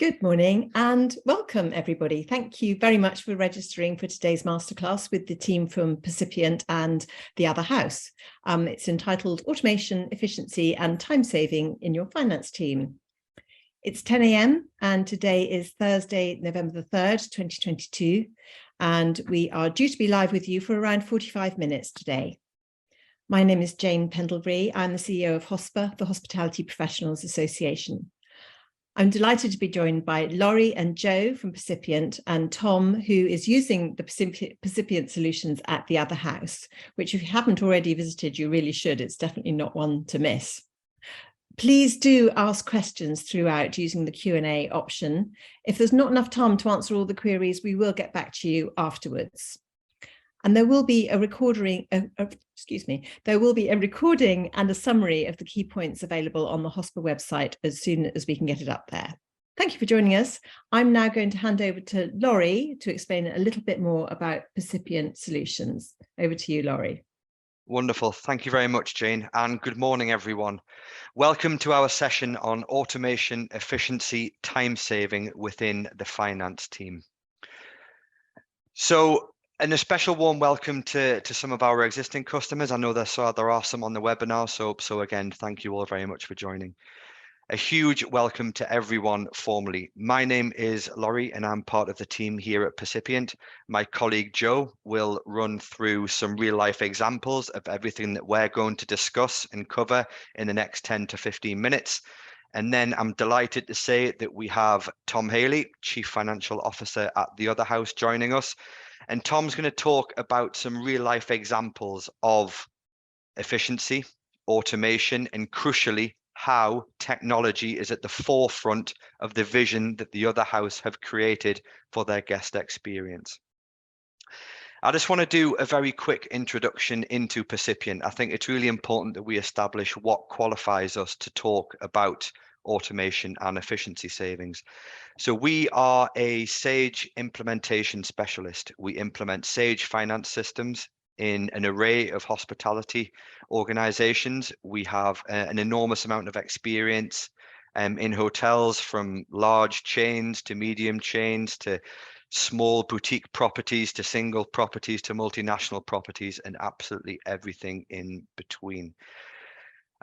Good morning and welcome, everybody. Thank you very much for registering for today's masterclass with the team from Percipient and the Other House. It's entitled Automation, Efficiency and Time Saving in Your Finance Team. It's 10 a.m. and today is Thursday, November the 3rd, 2022, and we are due to be live with you for around 45 minutes today. My name is Jane Pendlebury. I'm the CEO of HOSPA, the Hospitality Professionals Association. I'm delighted to be joined by Laurie and Joe from Percipient and Tom, who is using the Percipient solutions at the Other House, which if you haven't already visited, you really should. It's definitely not one to miss. Please do ask questions throughout using the Q&A option. If there's not enough time to answer all the queries, we will get back to you afterwards. And there will be a recording and a summary of the key points available on the HOSPA website as soon as we can get it up there. Thank you for joining us. I'm now going to hand over to Laurie to explain a little bit more about Percipient Solutions. Over to you, Laurie. Wonderful. Thank you very much, Jane, and good morning, everyone. Welcome to our session on automation, efficiency, time saving within the finance team. And a special warm welcome to some of our existing customers. I know there are some on the webinar, so again, thank you all very much for joining. A huge welcome to everyone formally. My name is Laurie and I'm part of the team here at Percipient. My colleague Joe will run through some real life examples of everything that we're going to discuss and cover in the next 10 to 15 minutes. And then I'm delighted to say that we have Tom Haley, Chief Financial Officer at the Other House, joining us. And Tom's going to talk about some real life examples of efficiency, automation, and crucially, how technology is at the forefront of the vision that the Other House have created for their guest experience. I just want to do a very quick introduction into Percipient. I think it's really important that we establish what qualifies us to talk about automation and efficiency savings. So we are a Sage implementation specialist. We implement Sage finance systems in an array of hospitality organizations. We have an enormous amount of experience in hotels, from large chains to medium chains to small boutique properties to single properties to multinational properties and absolutely everything in between.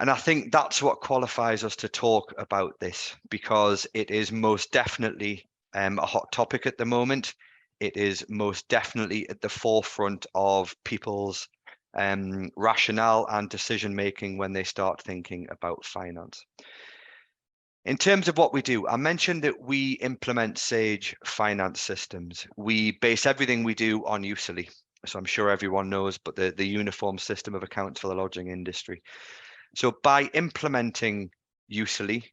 And I think that's what qualifies us to talk about this, because it is most definitely a hot topic at the moment. It is most definitely at the forefront of people's rationale and decision making when they start thinking about finance. In terms of what we do, I mentioned that we implement Sage finance systems. We base everything we do on Usely. So I'm sure everyone knows, but the uniform system of accounts for the lodging industry. So by implementing Usely,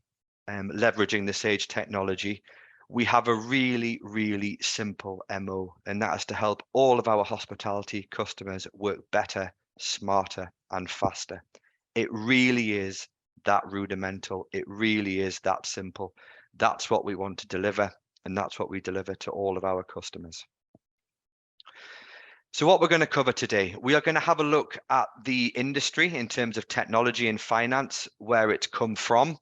leveraging the Sage technology, we have a really, really simple MO, and that is to help all of our hospitality customers work better, smarter, and faster. It really is that rudimental. It really is that simple. That's what we want to deliver, and that's what we deliver to all of our customers. So what we're going to cover today, we are going to have a look at the industry in terms of technology and finance, where it's come from,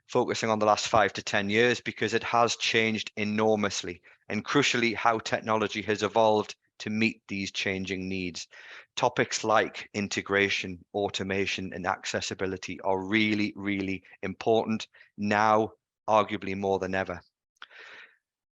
focusing on the last 5 to 10 years, because it has changed enormously, and crucially, how technology has evolved to meet these changing needs. Topics like integration, automation, and accessibility are really, really important now, arguably more than ever.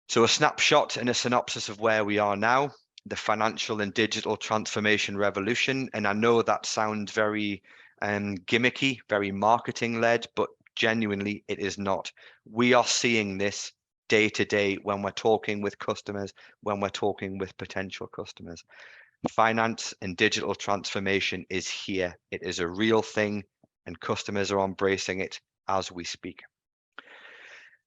So a snapshot and a synopsis of where we are now. The financial and digital transformation revolution. And I know that sounds very gimmicky, very marketing led, but genuinely it is not. We are seeing this day to day when we're talking with customers, when we're talking with potential customers. Finance and digital transformation is here. It is a real thing and customers are embracing it as we speak.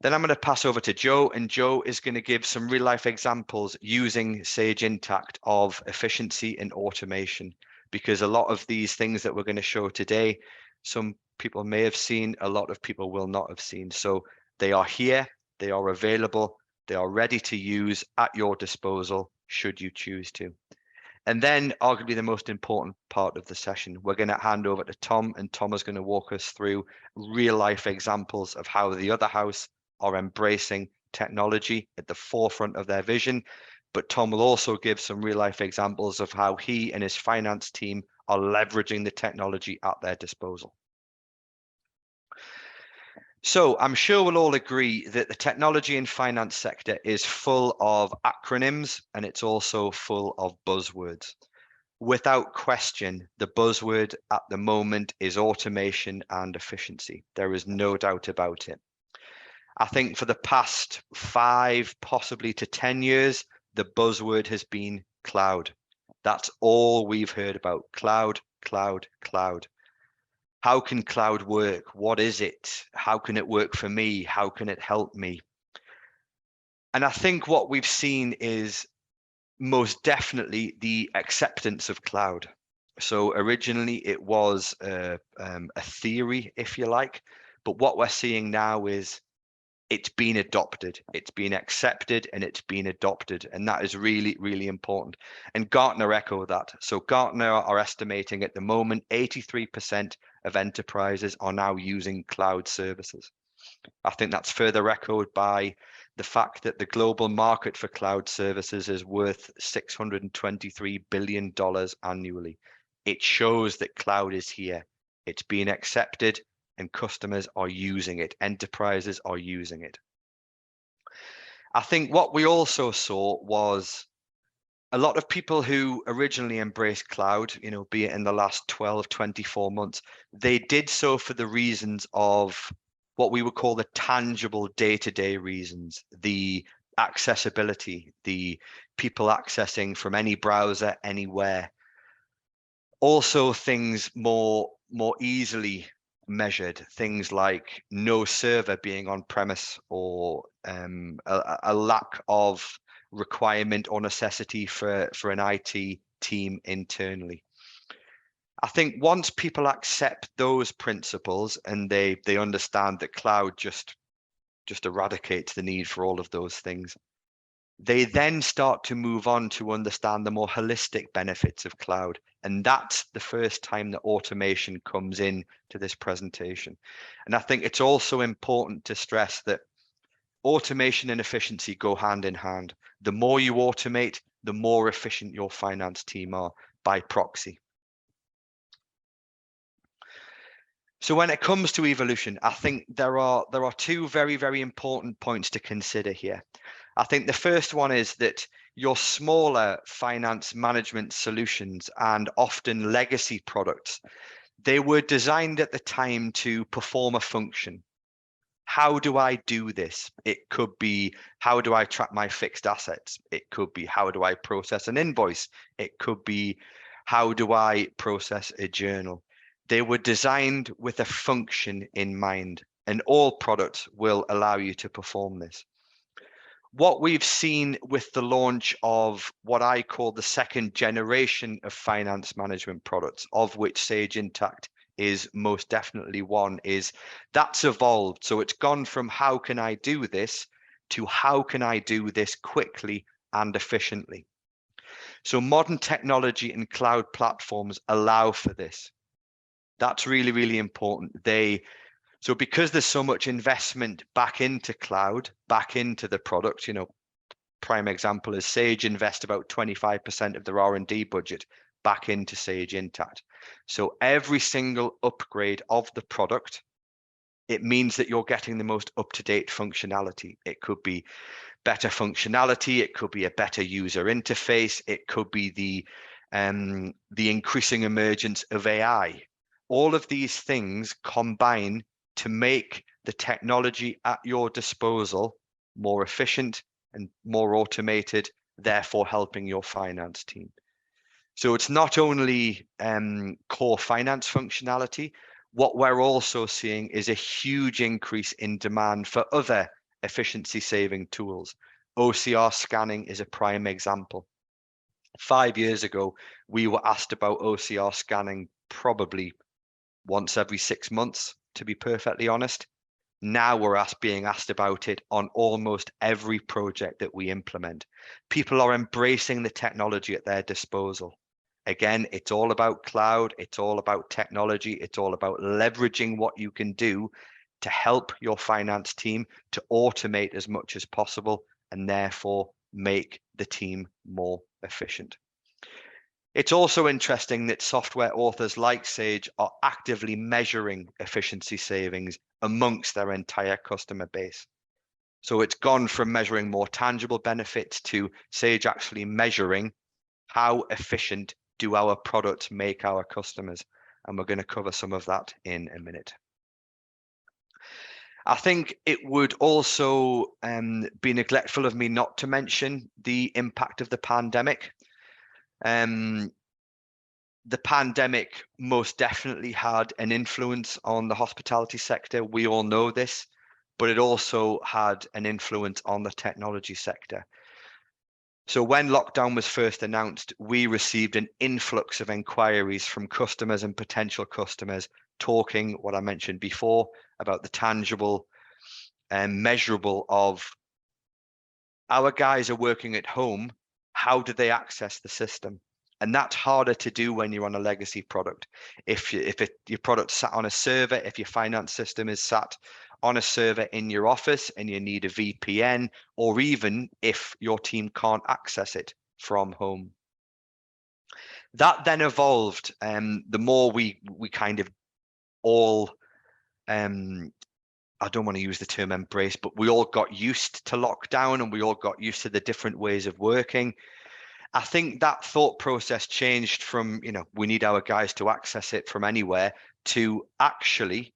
Then I'm going to pass over to Joe, and Joe is going to give some real life examples using Sage Intacct of efficiency and automation, because a lot of these things that we're going to show today, some people may have seen, a lot of people will not have seen. So they are here, they are available, they are ready to use at your disposal should you choose to. And then arguably the most important part of the session, we're going to hand over to Tom, and Tom is going to walk us through real life examples of how the Other House are embracing technology at the forefront of their vision, but Tom will also give some real life examples of how he and his finance team are leveraging the technology at their disposal. So I'm sure we'll all agree that the technology and finance sector is full of acronyms, and it's also full of buzzwords. Without question, the buzzword at the moment is automation and efficiency. There is no doubt about it. I think for the past 5, possibly to 10 years, the buzzword has been cloud. That's all we've heard about. Cloud, cloud, cloud. How can cloud work? What is it? How can it work for me? How can it help me? And I think what we've seen is most definitely the acceptance of cloud. So originally it was a theory, if you like, but what we're seeing now is it's been adopted, it's been accepted, and it's been adopted. And that is really, really important. And Gartner echo that. So Gartner are estimating at the moment 83% of enterprises are now using cloud services. I think that's further echoed by the fact that the global market for cloud services is worth $623 billion annually. It shows that cloud is here. It's being accepted and customers are using it. Enterprises are using it. I think what we also saw was a lot of people who originally embraced cloud, be it in the last 12, 24 months, they did so for the reasons of what we would call the tangible day-to-day reasons, the accessibility, the people accessing from any browser, anywhere. Also things more easily measured, things like no server being on premise, or a lack of requirement or necessity for an IT team internally. I think once people accept those principles and they understand that cloud just eradicates the need for all of those things, they then start to move on to understand the more holistic benefits of cloud. And that's the first time that automation comes in to this presentation. And I think it's also important to stress that automation and efficiency go hand in hand. The more you automate, the more efficient your finance team are by proxy. So when it comes to evolution, I think there are 2 very, very important points to consider here. I think the first one is that your smaller finance management solutions and often legacy products, they were designed at the time to perform a function. How do I do this? It could be, how do I track my fixed assets? It could be, how do I process an invoice? It could be, how do I process a journal? They were designed with a function in mind, and all products will allow you to perform this. What we've seen with the launch of what I call the second generation of finance management products, of which Sage Intacct is most definitely one, is that's evolved. So it's gone from how can I do this to how can I do this quickly and efficiently. So modern technology and cloud platforms allow for this. That's really, really important. So because there's so much investment back into cloud, back into the product, prime example is Sage invest about 25% of their R&D budget back into Sage Intacct. So every single upgrade of the product, it means that you're getting the most up-to-date functionality. It could be better functionality, it could be a better user interface, it could be the increasing emergence of AI. All of these things combine to make the technology at your disposal more efficient and more automated, therefore helping your finance team. So it's not only core finance functionality. What we're also seeing is a huge increase in demand for other efficiency saving tools. OCR scanning is a prime example. 5 years ago, we were asked about OCR scanning probably once every 6 months, to be perfectly honest. Now we're being asked about it on almost every project that we implement. People are embracing the technology at their disposal. Again, it's all about cloud, it's all about technology, it's all about leveraging what you can do to help your finance team to automate as much as possible and therefore make the team more efficient. It's also interesting that software authors like Sage are actively measuring efficiency savings amongst their entire customer base. So it's gone from measuring more tangible benefits to Sage actually measuring how efficient do our products make our customers. And we're going to cover some of that in a minute. I think it would also be neglectful of me not to mention the impact of the pandemic. The pandemic most definitely had an influence on the hospitality sector. We all know this, but it also had an influence on the technology sector. So when lockdown was first announced, we received an influx of inquiries from customers and potential customers talking, what I mentioned before, about the tangible and measurable of our guys are working at home. How do they access the system? And that's harder to do when you're on a legacy product. If your product's sat on a server, if your finance system is sat on a server in your office and you need a VPN, or even if your team can't access it from home. That then evolved. The more we kind of all, I don't want to use the term embrace, but we all got used to lockdown and we all got used to the different ways of working. I think that thought process changed from, we need our guys to access it from anywhere to actually,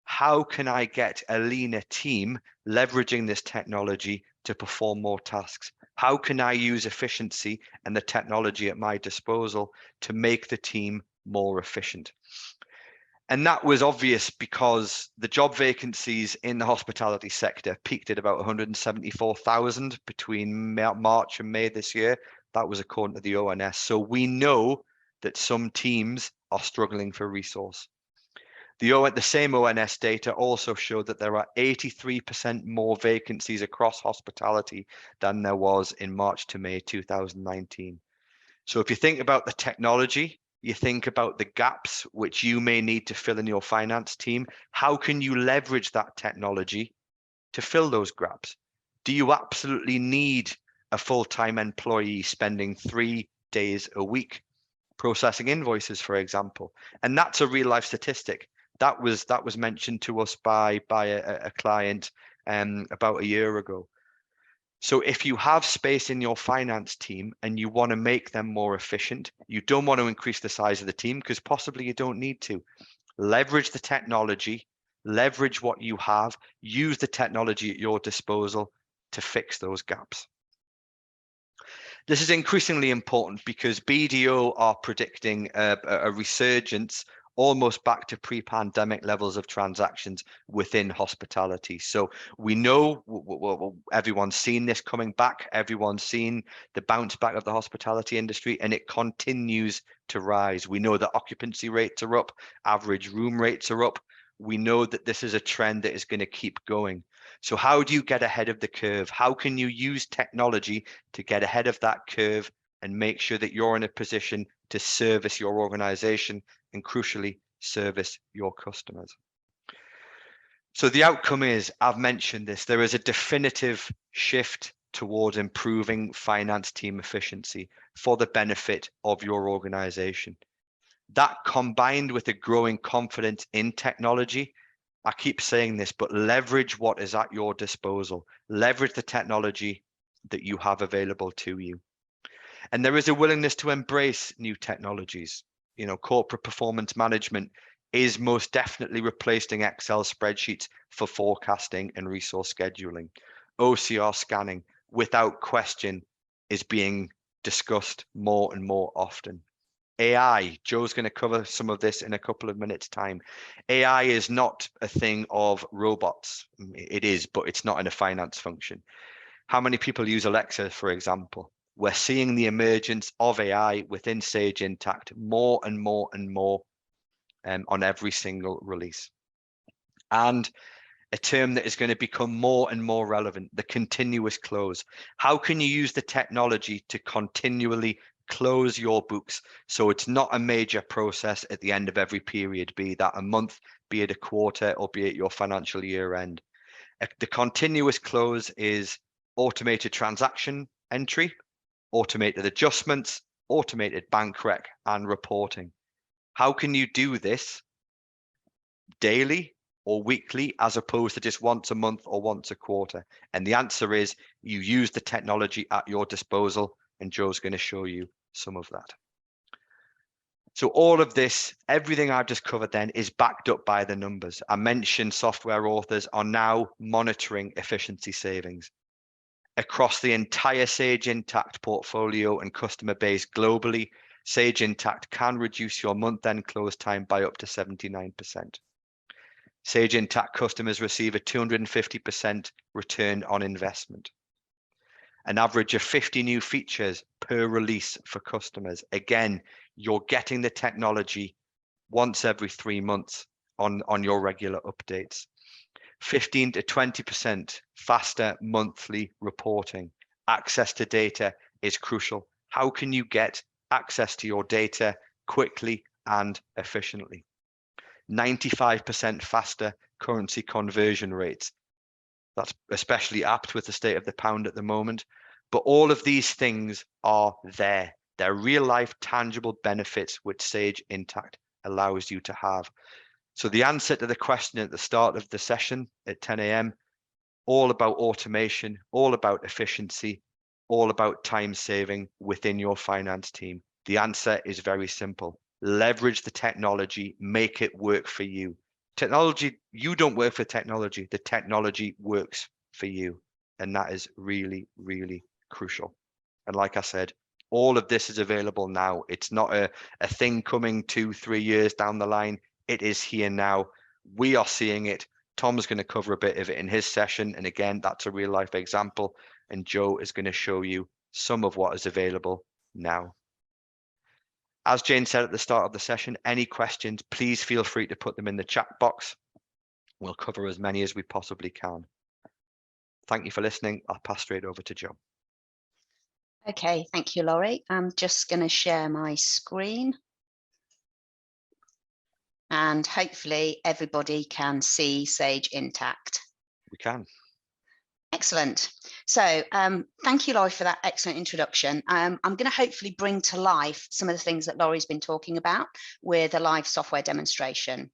how can I get a leaner team leveraging this technology to perform more tasks? How can I use efficiency and the technology at my disposal to make the team more efficient? And that was obvious because the job vacancies in the hospitality sector peaked at about 174,000 between March and May this year. That was according to the ONS. So we know that some teams are struggling for resource. The same ONS data also showed that there are 83% more vacancies across hospitality than there was in March to May 2019. So if you think about the technology, you think about the gaps which you may need to fill in your finance team, how can you leverage that technology to fill those gaps? Do you absolutely need a full-time employee spending 3 days a week processing invoices, for example? And that's a real life statistic. That was mentioned to us by a client about a year ago. So if you have space in your finance team and you want to make them more efficient, you don't want to increase the size of the team because possibly you don't need to. Leverage the technology, leverage what you have, use the technology at your disposal to fix those gaps. This is increasingly important because BDO are predicting a resurgence almost back to pre-pandemic levels of transactions within hospitality. So we know everyone's seen this coming back. Everyone's seen the bounce back of the hospitality industry, and it continues to rise. We know that occupancy rates are up, average room rates are up. We know that this is a trend that is going to keep going. So how do you get ahead of the curve? How can you use technology to get ahead of that curve and make sure that you're in a position to service your organization and crucially service your customers? So the outcome is, I've mentioned this, there is a definitive shift towards improving finance team efficiency for the benefit of your organization. That combined with a growing confidence in technology, I keep saying this, but leverage what is at your disposal. Leverage the technology that you have available to you. And there is a willingness to embrace new technologies. Corporate performance management is most definitely replacing Excel spreadsheets for forecasting and resource scheduling. OCR scanning, without question, is being discussed more and more often. AI, Joe's going to cover some of this in a couple of minutes' time. AI is not a thing of robots. It is, but it's not in a finance function. How many people use Alexa, for example? We're seeing the emergence of AI within Sage Intacct more and more and more on every single release. And a term that is going to become more and more relevant, the continuous close. How can you use the technology to continually close your books so it's not a major process at the end of every period, be that a month, be it a quarter or be it your financial year end. The continuous close is automated transaction entry, automated adjustments, automated bank rec, and reporting. How can you do this daily or weekly as opposed to just once a month or once a quarter? And the answer is you use the technology at your disposal, and Joe's going to show you some of that. So all of this, everything I've just covered then, is backed up by the numbers. I mentioned software authors are now monitoring efficiency savings. Across the entire Sage Intacct portfolio and customer base globally, Sage Intacct can reduce your month-end close time by up to 79%. Sage Intacct customers receive a 250% return on investment. An average of 50 new features per release for customers. Again, you're getting the technology once every 3 months on your regular updates. 15 to 20% faster monthly reporting. Access to data is crucial. How can you get access to your data quickly and efficiently? 95% faster currency conversion rates. That's especially apt with the state of the pound at the moment. But all of these things are there. They're real life, tangible benefits which Sage Intacct allows you to have. So the answer to the question at the start of the session at 10 a.m, all about automation, all about efficiency, all about time saving within your finance team. The answer is very simple. Leverage the technology, make it work for you. Technology, you don't work for technology. The technology works for you. And that is really, really crucial. And like I said, all of this is available now. It's not a thing coming 2-3 years down the line. It is here now. We are seeing it. Tom's going to cover a bit of it in his session. And again, that's a real life example. And Joe is going to show you some of what is available now. As Jane said at the start of the session, any questions, please feel free to put them in the chat box. We'll cover as many as we possibly can. Thank you for listening. I'll pass straight over to Joe. Okay, thank you, Laurie. I'm just going to share my screen. And hopefully everybody can see Sage Intacct. We can. Excellent. So thank you, Laurie, for that excellent introduction. I'm going to hopefully bring to life some of the things that Laurie's been talking about with a live software demonstration.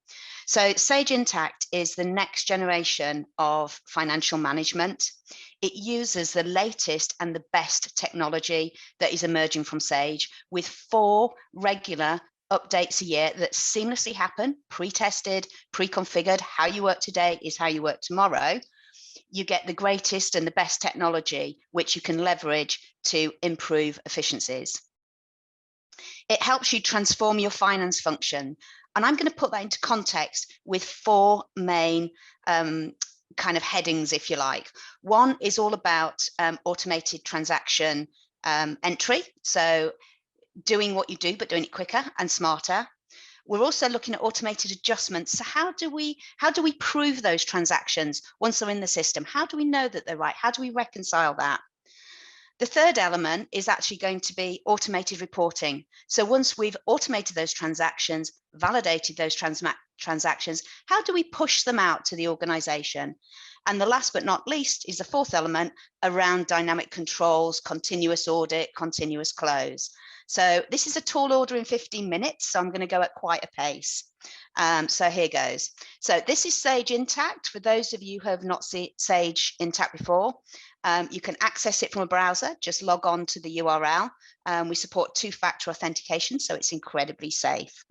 So Sage Intacct is the next generation of financial management. It uses the latest and the best technology that is emerging from Sage, with 4 regular updates a year that seamlessly happen, pre-tested, pre-configured. How you work today is how you work tomorrow. You get the greatest and the best technology, which you can leverage to improve efficiencies. It helps you transform your finance function. And I'm going to put that into context with 4 main kind of headings, if you like. One is all about automated transaction entry. So doing what you do, but doing it quicker and smarter. We're also looking at automated adjustments. So how do we prove those transactions once they're in the system? How do we know that they're right? How do we reconcile that? The third element is actually going to be automated reporting. So once we've automated those transactions, validated those transactions, how do we push them out to the organization? And the last but not least is the 4th element around dynamic controls, continuous audit, continuous close. So this is a tall order in 15 minutes, so I'm going to go at quite a pace. So here goes. So this is Sage Intacct. For those of you who have not seen Sage Intacct before, you can access it from a browser. Just log on to the URL. We support 2-factor authentication, so it's incredibly safe.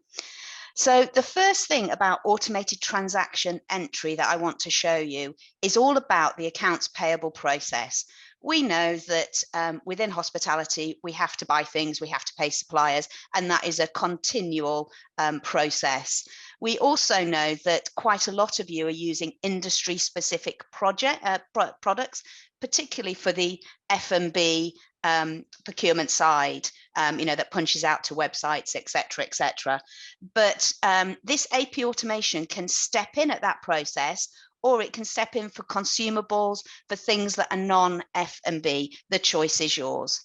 So the first thing about automated transaction entry that I want to show you is all about the accounts payable process. We know that within hospitality, we have to buy things, we have to pay suppliers, and that is a continual process. We also know that quite a lot of you are using industry-specific products, particularly for the F&B procurement side, that punches out to websites, etc. But this AP automation can step in at that process, or it can step in for consumables, for things that are non-F&B. The choice is yours.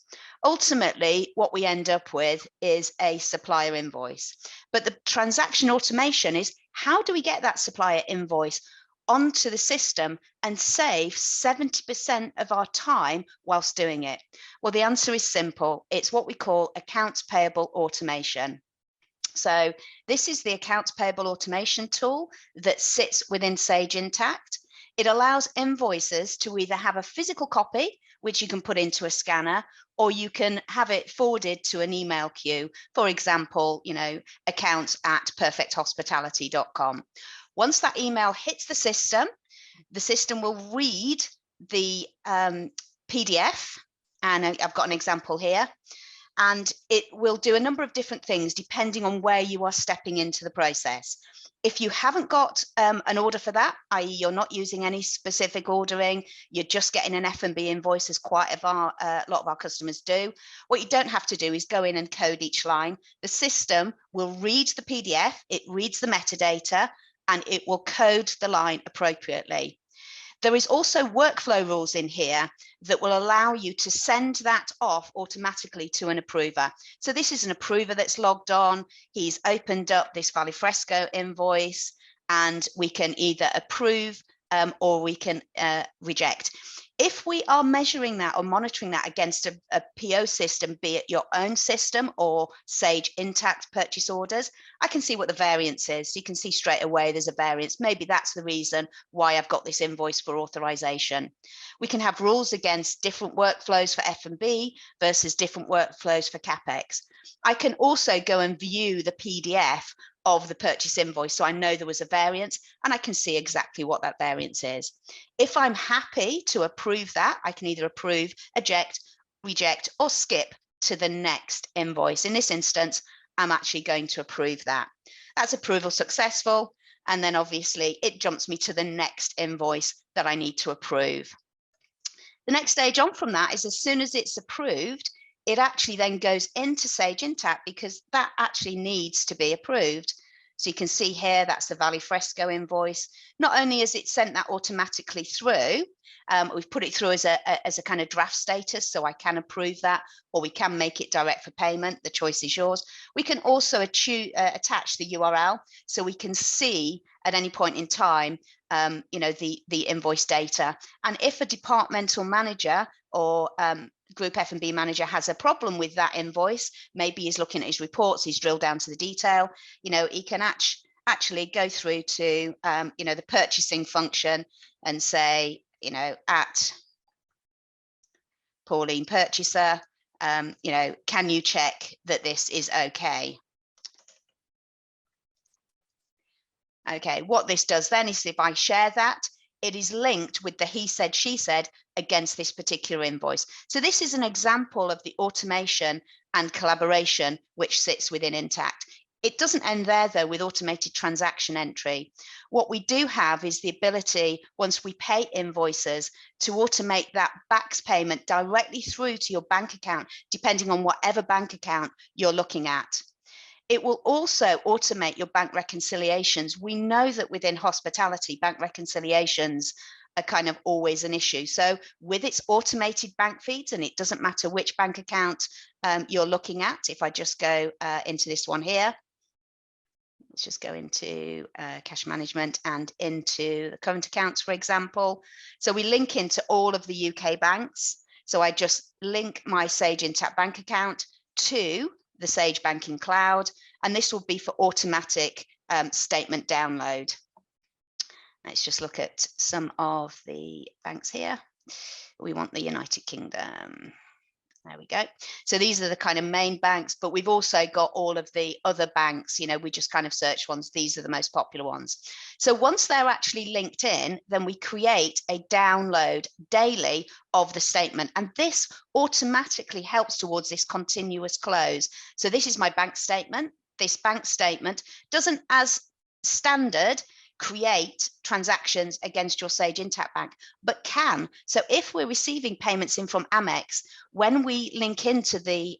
Ultimately, what we end up with is a supplier invoice. But the transaction automation is how do we get that supplier invoice onto the system and save 70% of our time whilst doing it? Well, the answer is simple. It's what we call accounts payable automation. So this is the accounts payable automation tool that sits within Sage Intacct. It allows invoices to either have a physical copy, which you can put into a scanner, or you can have it forwarded to an email queue. For example, accounts@perfecthospitality.com. Once that email hits the system will read the PDF, and I've got an example here. And it will do a number of different things depending on where you are stepping into the process. If you haven't got an order for that, i.e. you're not using any specific ordering, you're just getting an F&B invoice, as quite a lot of our customers do, what you don't have to do is go in and code each line. The system will read the PDF, it reads the metadata, and it will code the line appropriately. There is also workflow rules in here that will allow you to send that off automatically to an approver. So this is an approver that's logged on. He's opened up this Valifresco invoice, and we can either approve or we can reject. If we are measuring that or monitoring that against a PO system, be it your own system or Sage Intacct purchase orders, I can see what the variance is. So you can see straight away there's a variance. Maybe that's the reason why I've got this invoice for authorization. We can have rules against different workflows for F&B versus different workflows for CapEx. I can also go and view the PDF of the purchase invoice, so I know there was a variance and I can see exactly what that variance is. If I'm happy to approve that, I can either approve, eject, reject, or skip to the next invoice. In this instance, I'm actually going to approve that. That's approval successful, and then obviously it jumps me to the next invoice that I need to approve. The next stage on from that is, as soon as it's approved, it actually then goes into Sage Intacct because that actually needs to be approved. So you can see here, that's the Valifresco invoice. Not only has it sent that automatically through, we've put it through as a kind of draft status, so I can approve that, or we can make it direct for payment. The choice is yours. We can also attach the URL, so we can see at any point in time, the invoice data. And if a departmental manager or group F&B manager has a problem with that invoice, maybe he's looking at his reports, he's drilled down to the detail, he can actually go through to the purchasing function and say, at Pauline Purchaser, can you check that this is okay? Okay, what this does then is, if I share that, it is linked with the he said, she said against this particular invoice. So this is an example of the automation and collaboration which sits within Intacct. It doesn't end there, though, with automated transaction entry. What we do have is the ability, once we pay invoices, to automate that BACS payment directly through to your bank account, depending on whatever bank account you're looking at. It will also automate your bank reconciliations. We know that within hospitality, bank reconciliations are kind of always an issue. So with its automated bank feeds, and it doesn't matter which bank account you're looking at, if I just go into this one here, let's just go into cash management and into the current accounts, for example. So we link into all of the UK banks. So I just link my Sage Intacct bank account to the Sage Banking Cloud, and this will be for automatic statement download. Let's just look at some of the banks here. We want the United Kingdom. There we go. So these are the kind of main banks, but we've also got all of the other banks. We just kind of search ones. These are the most popular ones. So once they're actually linked in, then we create a download daily of the statement. And this automatically helps towards this continuous close. So this is my bank statement. This bank statement doesn't, as standard, create transactions against your Sage Intacct bank, but can. So if we're receiving payments in from Amex, when we link into the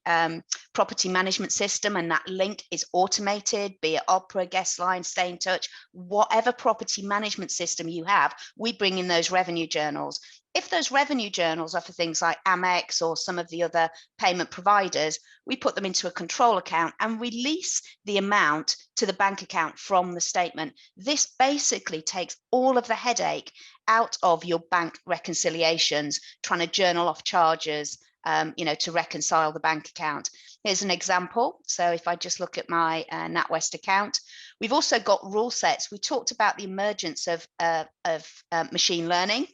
property management system and that link is automated, be it Opera, Guestline, Stay in Touch, whatever property management system you have, we bring in those revenue journals. If those revenue journals are for things like Amex or some of the other payment providers, we put them into a control account and release the amount to the bank account from the statement. This basically takes all of the headache out of your bank reconciliations, trying to journal off charges, to reconcile the bank account. Here's an example. So if I just look at my NatWest account, we've also got rule sets. We talked about the emergence of machine learning.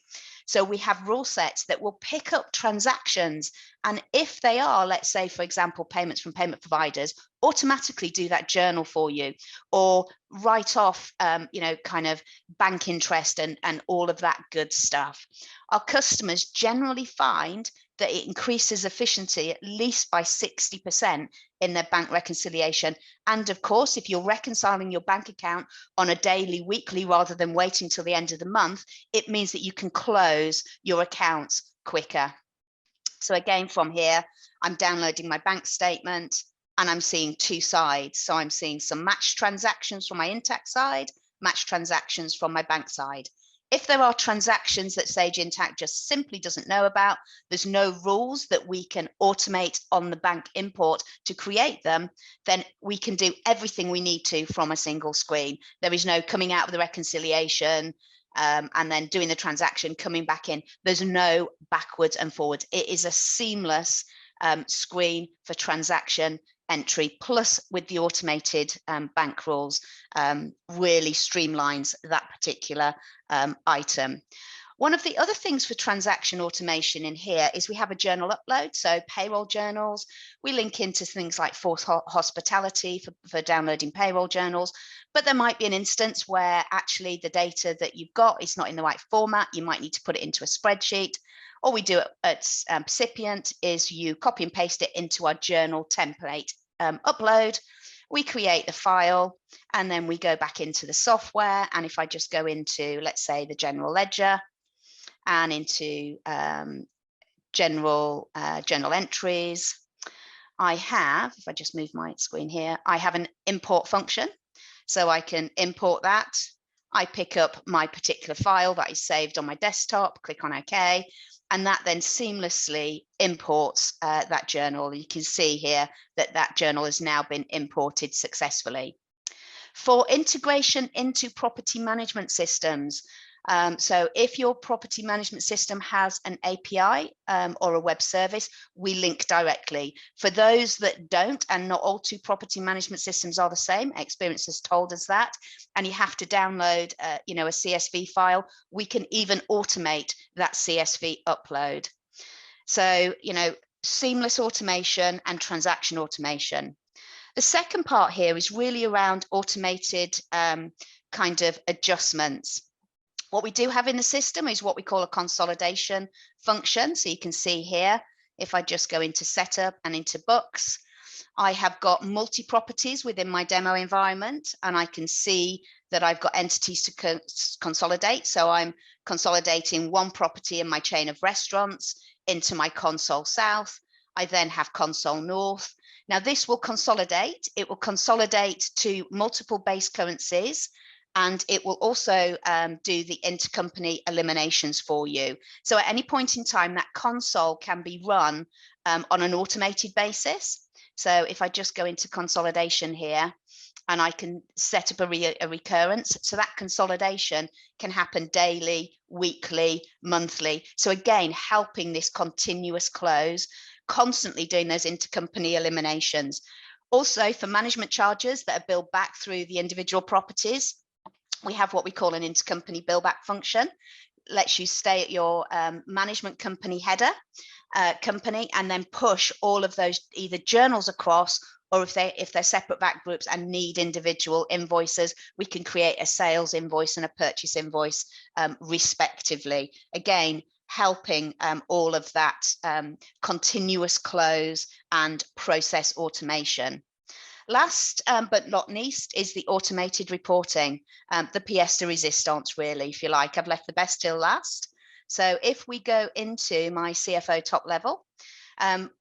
So we have rule sets that will pick up transactions. And if they are, let's say, for example, payments from payment providers, automatically do that journal for you, or write off, kind of bank interest and all of that good stuff. Our customers generally find that it increases efficiency at least by 60% in their bank reconciliation. And of course, if you're reconciling your bank account on a daily, weekly, rather than waiting till the end of the month, it means that you can close your accounts quicker. So again, from here, I'm downloading my bank statement and I'm seeing two sides. So I'm seeing some matched transactions from my Intact side, matched transactions from my bank side. If there are transactions that Sage Intact just simply doesn't know about, there's no rules that we can automate on the bank import to create them, then we can do everything we need to from a single screen. There is no coming out of the reconciliation and then doing the transaction, coming back in. There's no backwards and forwards. It is a seamless screen for transaction entry, plus with the automated bank rules, really streamlines that particular item. One of the other things for transaction automation in here is we have a journal upload. So payroll journals, we link into things like Force Hospitality for downloading payroll journals, but there might be an instance where actually the data that you've got is not in the right format. You might need to put it into a spreadsheet. All we do at Percipient is you copy and paste it into our journal template upload. We create the file and then we go back into the software. And if I just go into, let's say, the general ledger and into general entries, I have, if I just move my screen here, I have an import function. So I can import that. I pick up my particular file that is saved on my desktop, click on OK, and that then seamlessly imports that journal. You can see here that that journal has now been imported successfully. For integration into property management systems, so if your property management system has an API or a web service, we link directly. For those that don't, and not all two property management systems are the same, experience has told us that, and you have to download a CSV file, we can even automate that CSV upload. So, seamless automation and transaction automation. The second part here is really around automated kind of adjustments. What we do have in the system is what we call a consolidation function. So you can see here, if I just go into setup and into books, I have got multi-properties within my demo environment, and I can see that I've got entities to consolidate. So I'm consolidating one property in my chain of restaurants into my console south. I then have console north. Now this will consolidate. It will consolidate to multiple base currencies, and it will also do the intercompany eliminations for you. So at any point in time, that console can be run on an automated basis. So if I just go into consolidation here, and I can set up a recurrence, so that consolidation can happen daily, weekly, monthly. So again, helping this continuous close, constantly doing those intercompany eliminations. Also for management charges that are billed back through the individual properties, we have what we call an intercompany bill back function. Lets you stay at your management company header company and then push all of those either journals across, or if they're separate back groups and need individual invoices, we can create a sales invoice and a purchase invoice respectively. Again, helping all of that continuous close and process automation. Last but not least is the automated reporting, the pièce de résistance, really, if you like. I've left the best till last. So if we go into my CFO top level,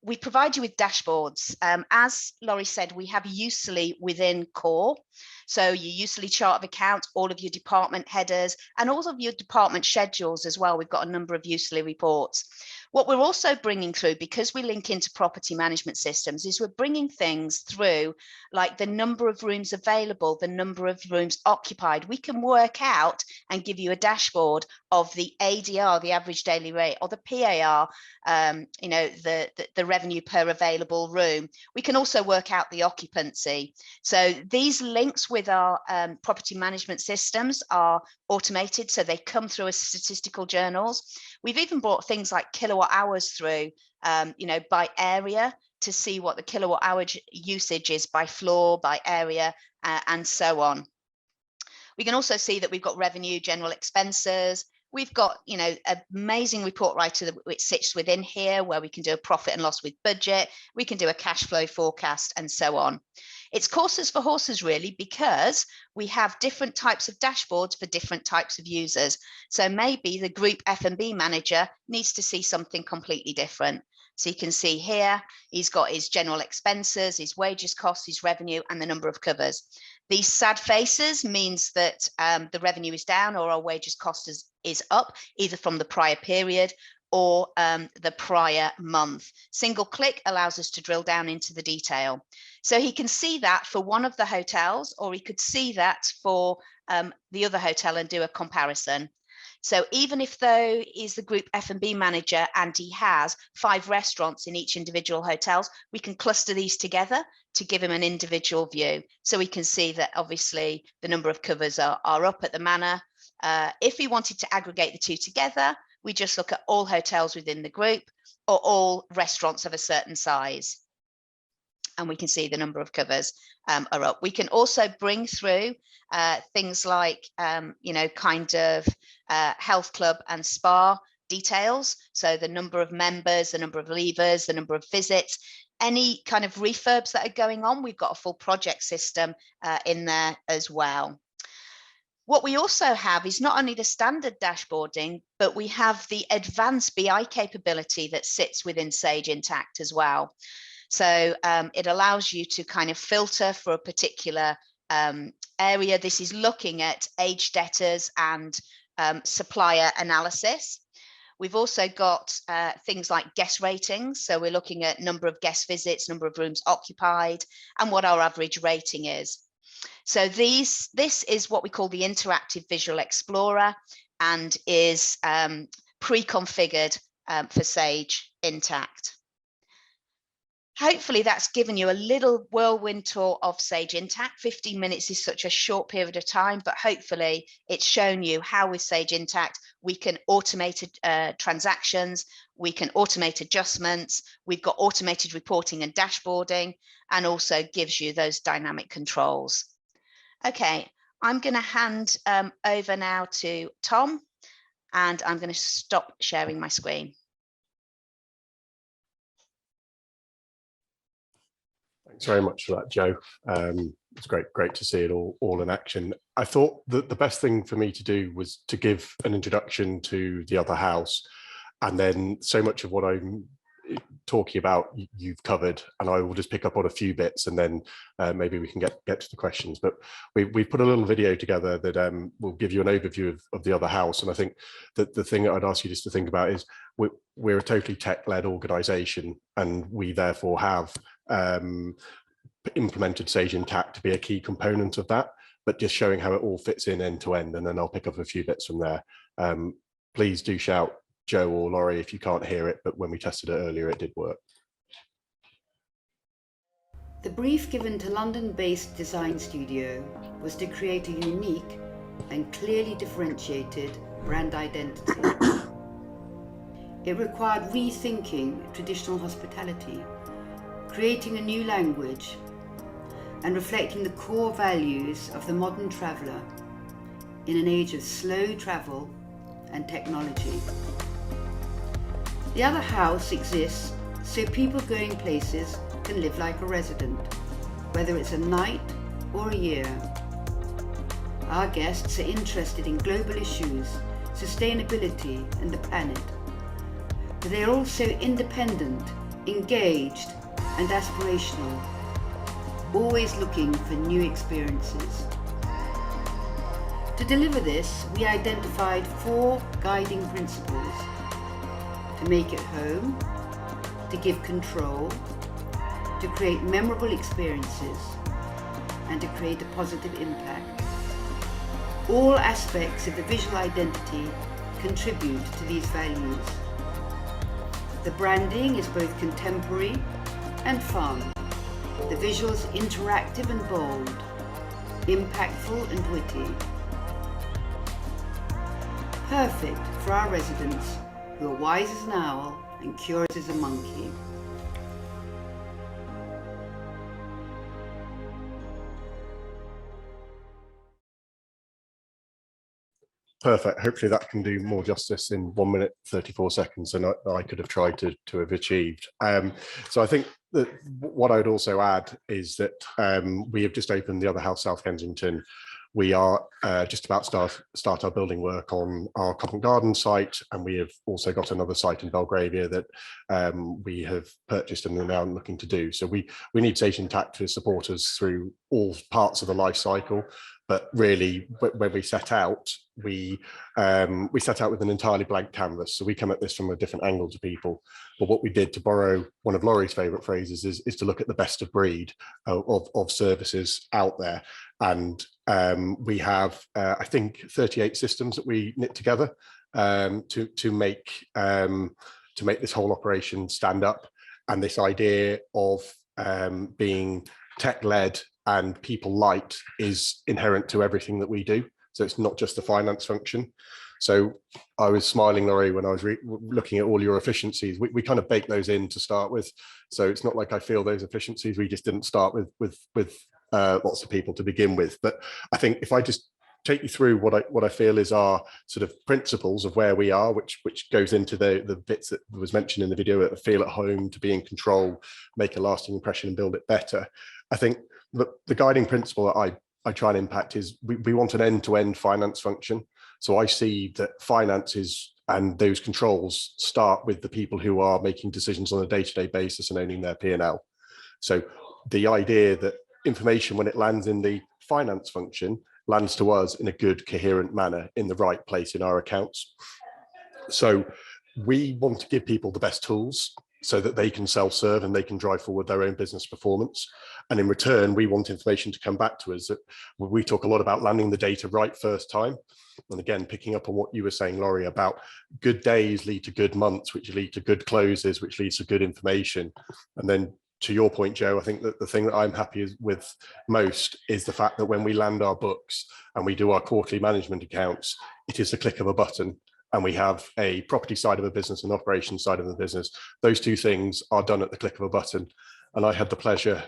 we provide you with dashboards. As Laurie said, we have Usely within Core. So your usually chart of account, all of your department headers, and all of your department schedules as well. We've got a number of usually reports. What we're also bringing through, because we link into property management systems, is we're bringing things through like the number of rooms available, the number of rooms occupied. We can work out and give you a dashboard of the ADR, the average daily rate, or the PAR, you know, the revenue per available room. We can also work out the occupancy. So these links with our property management systems are automated, so they come through as statistical journals. We've even brought things like kilowatt hours through, you know, by area, to see what the kilowatt hour usage is by floor, by area, and so on. We can also see that we've got revenue, general expenses. We've got, you know, an amazing report writer which sits within here, where we can do a profit and loss with budget. We can do a cash flow forecast and so on. It's horses for horses, really, because we have different types of dashboards for different types of users. So maybe the group F&B manager needs to see something completely different. So you can see here, he's got his general expenses, his wages costs, his revenue, and the number of covers. These sad faces means that the revenue is down, or our wages cost is up, either from the prior period or the prior month. Single click allows us to drill down into the detail. So he can see that for one of the hotels, or he could see that for the other hotel and do a comparison. So even if though he's the group F&B manager and he has 5 restaurants in each individual hotels, we can cluster these together to give him an individual view. So we can see that obviously the number of covers are up at the manor. If we wanted to aggregate the two together, we just look at all hotels within the group or all restaurants of a certain size. And we can see the number of covers are up. We can also bring through things like, you know, kind of health club and spa details. So the number of members, the number of leavers, the number of visits, any kind of refurbs that are going on. We've got a full project system in there as well. What we also have is not only the standard dashboarding, but we have the advanced BI capability that sits within Sage Intacct as well. So it allows you to kind of filter for a particular area. This is looking at age debtors and supplier analysis. We've also got things like guest ratings. So we're looking at number of guest visits, number of rooms occupied, and what our average rating is. So this is what we call the Interactive Visual Explorer, and is pre-configured for Sage Intacct. Hopefully that's given you a little whirlwind tour of Sage Intacct. 15 minutes is such a short period of time, but hopefully it's shown you how with Sage Intacct we can automate transactions, we can automate adjustments, we've got automated reporting and dashboarding, and also gives you those dynamic controls. Okay, I'm going to hand over now to Tom, and I'm going to stop sharing my screen. Thanks very much for that, Jo. It's great to see it all in action. I thought that the best thing for me to do was to give an introduction to the other house, and then so much of what I'm talking about you've covered, and I will just pick up on a few bits, and then maybe we can get to the questions. But we put a little video together that will give you an overview of the other house. And I think that the thing that I'd ask you just to think about is we're a totally tech-led organization, and we therefore have implemented Sage Intacct to be a key component of that, but just showing how it all fits in end to end, and then I'll pick up a few bits from there. Please do shout Jo or Laurie if you can't hear it, but when we tested it earlier it did work. The brief given to London-based design studio was to create a unique and clearly differentiated brand identity. It required rethinking traditional hospitality, creating a new language, and reflecting the core values of the modern traveller in an age of slow travel and technology. The other house exists so people going places can live like a resident, whether it's a night or a year. Our guests are interested in global issues, sustainability and the planet, but they are also independent, engaged and aspirational, always looking for new experiences. To deliver this, we identified 4 guiding principles: to make it home, to give control, to create memorable experiences, and to create a positive impact. All aspects of the visual identity contribute to these values. The branding is both contemporary and fun. The visuals interactive and bold, impactful and witty. Perfect for our residents who are wise as an owl and curious as a monkey. Perfect. Hopefully that can do more justice in 1 minute 34 seconds than I could have tried to have achieved. So I think that what I would also add is that we have just opened the other house, South Kensington. We are just about to start our building work on our Covent Garden site, and we have also got another site in Belgravia that we have purchased and are now looking to do. So we need Sage Intact to support us through all parts of the life cycle. But really, when we set out, we set out with an entirely blank canvas. So we come at this from a different angle to people. But what we did, to borrow one of Laurie's favourite phrases, is to look at the best of breed of services out there. And we have, I think, 38 systems that we knit together to make this whole operation stand up. And this idea of being tech-led and people light is inherent to everything that we do. So it's not just the finance function. So I was smiling, Laurie, when I was looking at all your efficiencies. We kind of baked those in to start with. So it's not like I feel those efficiencies. We just didn't start with lots of people to begin with. But I think if I just take you through what I feel is our sort of principles of where we are, which goes into the bits that was mentioned in the video, feel at home, to be in control, make a lasting impression and build it better. I think the guiding principle that I try and impact is we want an end-to-end finance function. So I see that finances and those controls start with the people who are making decisions on a day-to-day basis and owning their P&L. So the idea that information, when it lands in the finance function, lands to us in a good, coherent manner in the right place in our accounts. So we want to give people the best tools so that they can self-serve and they can drive forward their own business performance. And in return, we want information to come back to us. We talk a lot about landing the data right first time. And again, picking up on what you were saying, Laurie, about good days lead to good months, which lead to good closes, which leads to good information. And then to your point, Joe, I think that the thing that I'm happy with most is the fact that when we land our books and we do our quarterly management accounts, it is the click of a button. And we have a property side of a business and operations side of the business. Those two things are done at the click of a button. And I had the pleasure,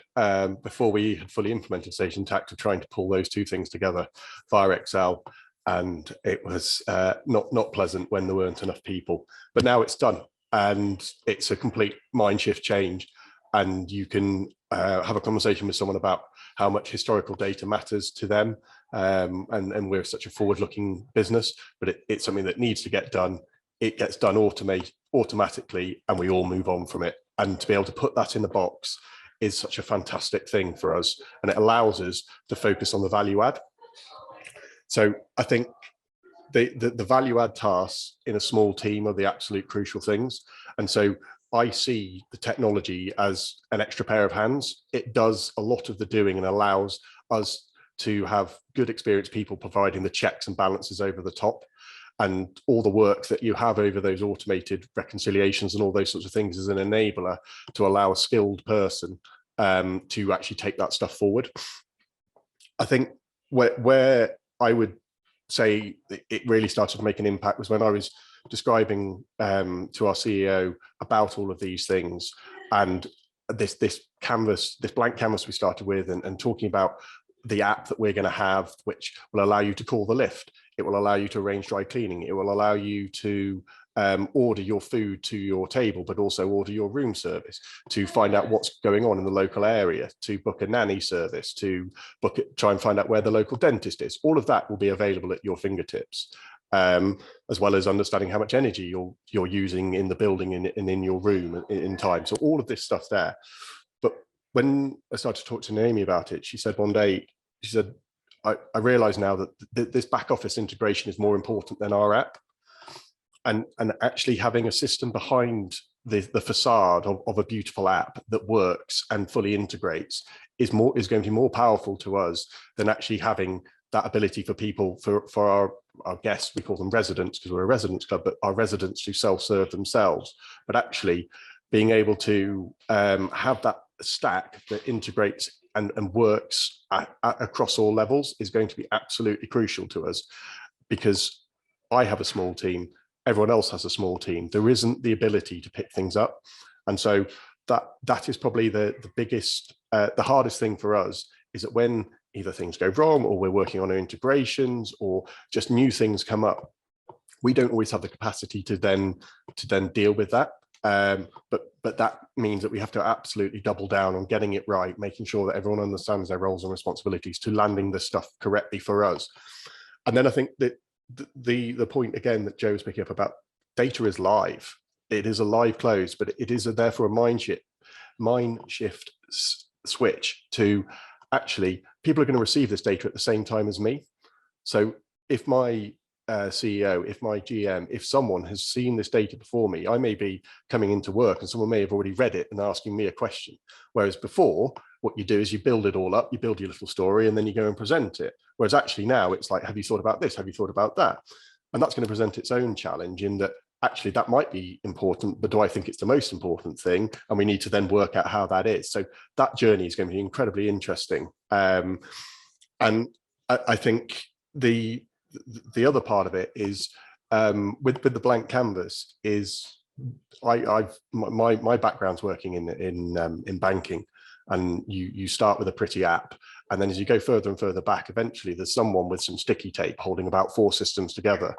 before we had fully implemented Sage Intact, of trying to pull those two things together via Excel. And it was not pleasant when there weren't enough people. But now it's done. And it's a complete mind shift change. And you can have a conversation with someone about how much historical data matters to them. And we're such a forward-looking business, but it's something that needs to get done. It gets done automatically, and we all move on from it. And to be able to put that in the box is such a fantastic thing for us, and it allows us to focus on the value add. So I think the value add tasks in a small team are the absolute crucial things. And so I see the technology as an extra pair of hands. It does a lot of the doing and allows us to have good experienced people providing the checks and balances over the top. And all the work that you have over those automated reconciliations and all those sorts of things is an enabler to allow a skilled person to actually take that stuff forward. I think where I would say it really started to make an impact was when I was describing to our CEO about all of these things, and this blank canvas we started with, and talking about the app that we're going to have, which will allow you to call the lift. It will allow you to arrange dry cleaning. It will allow you to order your food to your table, but also order your room service, to find out what's going on in the local area, to book a nanny service, to book it, try and find out where the local dentist is. All of that will be available at your fingertips, as well as understanding how much energy you're using in the building and in your room in time. So all of this stuff's there. But when I started to talk to Naomi about it, she said one day, she said, I realize now that this back office integration is more important than our app, and actually having a system behind the facade of a beautiful app that works and fully integrates is going to be more powerful to us than actually having that ability for people, for our guests, we call them residents because we're a residents club, but our residents to self-serve themselves, but actually being able to have that stack that integrates and works across all levels is going to be absolutely crucial to us, because I have a small team, everyone else has a small team. There isn't the ability to pick things up. And so that is probably the biggest, the hardest thing for us, is that when either things go wrong or we're working on our integrations or just new things come up, we don't always have the capacity to then deal with that. But that means that we have to absolutely double down on getting it right, making sure that everyone understands their roles and responsibilities to landing the stuff correctly for us. And then I think that the point again that Joe was picking up about, data is live. It is a live close, but it is therefore a mind shift switch to actually people are going to receive this data at the same time as me. So if my CEO, if my GM, if someone has seen this data before me, I may be coming into work and someone may have already read it and asking me a question. Whereas before, what you do is you build it all up, you build your little story, and then you go and present it. Whereas actually now it's like, have you thought about this? Have you thought about that? And that's going to present its own challenge in that actually that might be important, but do I think it's the most important thing? And we need to then work out how that is. So that journey is going to be incredibly interesting. And I think the other part of it is with the blank canvas is my background's working in banking, and you start with a pretty app, and then as you go further and further back, eventually there's someone with some sticky tape holding about 4 systems together,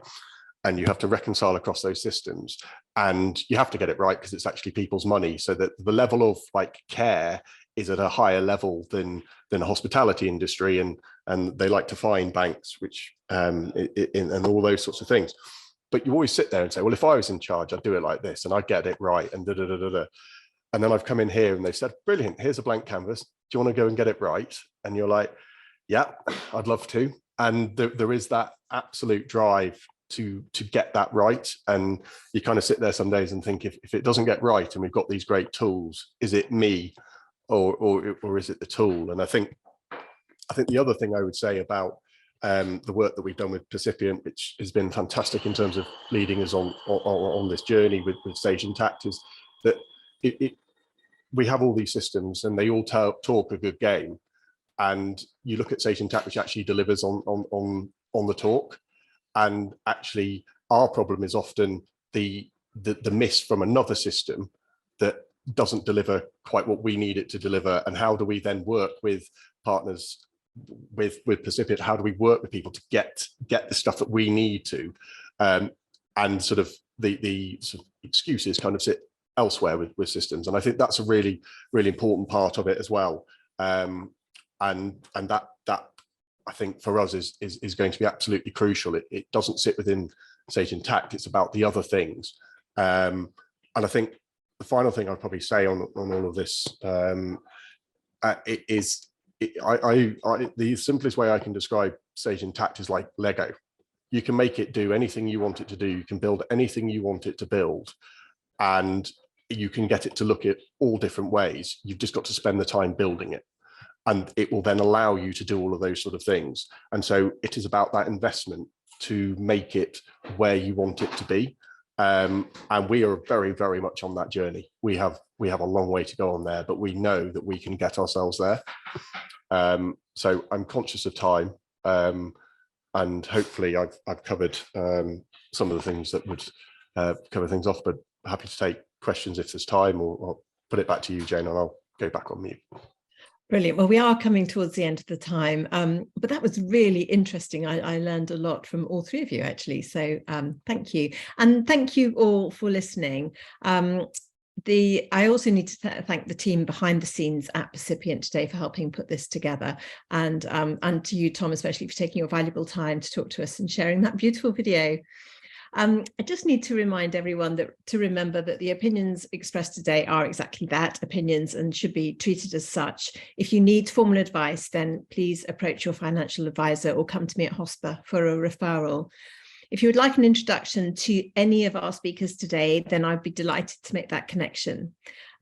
and you have to reconcile across those systems, and you have to get it right because it's actually people's money, so that the level of like care is at a higher level than a hospitality industry, and they like to fine banks, which and all those sorts of things. But you always sit there and say, well, if I was in charge, I'd do it like this, and I'd get it right, and And then I've come in here and they've said, brilliant, here's a blank canvas. Do you want to go and get it right? And you're like, yeah, I'd love to. And there is that absolute drive to get that right. And you kind of sit there some days and think, if it doesn't get right and we've got these great tools, is it me or is it the tool? And I think the other thing I would say about the work that we've done with Percipient, which has been fantastic in terms of leading us on this journey with Sage Intacct, is that we have all these systems and they all talk a good game. And you look at Sage Intacct, which actually delivers on the talk. And actually our problem is often the miss from another system that doesn't deliver quite what we need it to deliver. And how do we then work with partners with Percipient? How do we work with people to get the stuff that we need to? And sort of the sort of excuses kind of sit elsewhere with systems. And I think that's a really, really important part of it as well. And that I think for us is going to be absolutely crucial. It doesn't sit within Sage Intacct, it's about the other things. And I think the final thing I'd probably say on all of this the simplest way I can describe Sage Intacct is like Lego. You can make it do anything you want it to do. You can build anything you want it to build, and you can get it to look at all different ways. You've just got to spend the time building it, and it will then allow you to do all of those sort of things. And so it is about that investment to make it where you want it to be. And we are very, very much on that journey. We have a long way to go on there, but we know that we can get ourselves there. So I'm conscious of time, and hopefully I've covered some of the things that would cover things off, but happy to take questions if there's time, or I'll put it back to you, Jane, and I'll go back on mute. Brilliant. Well, we are coming towards the end of the time, but that was really interesting. I learned a lot from all three of you, actually. So thank you. And thank you all for listening. I also need to thank the team behind the scenes at Percipient today for helping put this together, and to you, Tom, especially for taking your valuable time to talk to us and sharing that beautiful video. I just need to remind everyone to remember that the opinions expressed today are exactly that, opinions, and should be treated as such. If you need formal advice, then please approach your financial advisor or come to me at HOSPA for a referral. If you would like an introduction to any of our speakers today, then I'd be delighted to make that connection.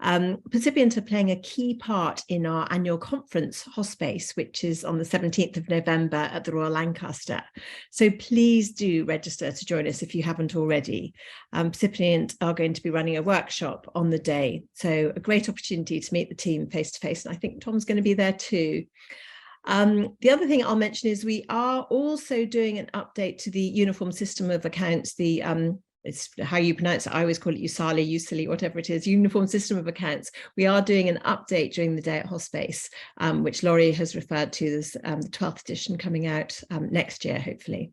Percipient are playing a key part in our annual conference, HOSPACE, which is on the 17th of November at the Royal Lancaster. So please do register to join us if you haven't already. Percipient are going to be running a workshop on the day. So a great opportunity to meet the team face to face. And I think Tom's going to be there too. The other thing I'll mention is we are also doing an update to the Uniform System of Accounts, the it's how you pronounce it. I always call it USALI, whatever it is, Uniform System of Accounts. We are doing an update during the day at HOSPACE, which Laurie has referred to as the 12th edition coming out next year, hopefully.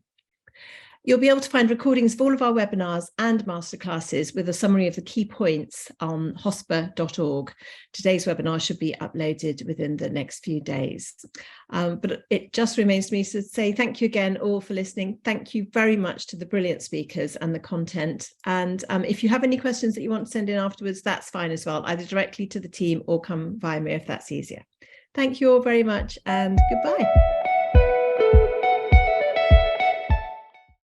You'll be able to find recordings of all of our webinars and masterclasses with a summary of the key points on hospa.org. Today's webinar should be uploaded within the next few days. But it just remains me to say thank you again all for listening. Thank you very much to the brilliant speakers and the content. And if you have any questions that you want to send in afterwards, that's fine as well, either directly to the team or come via me if that's easier. Thank you all very much and goodbye.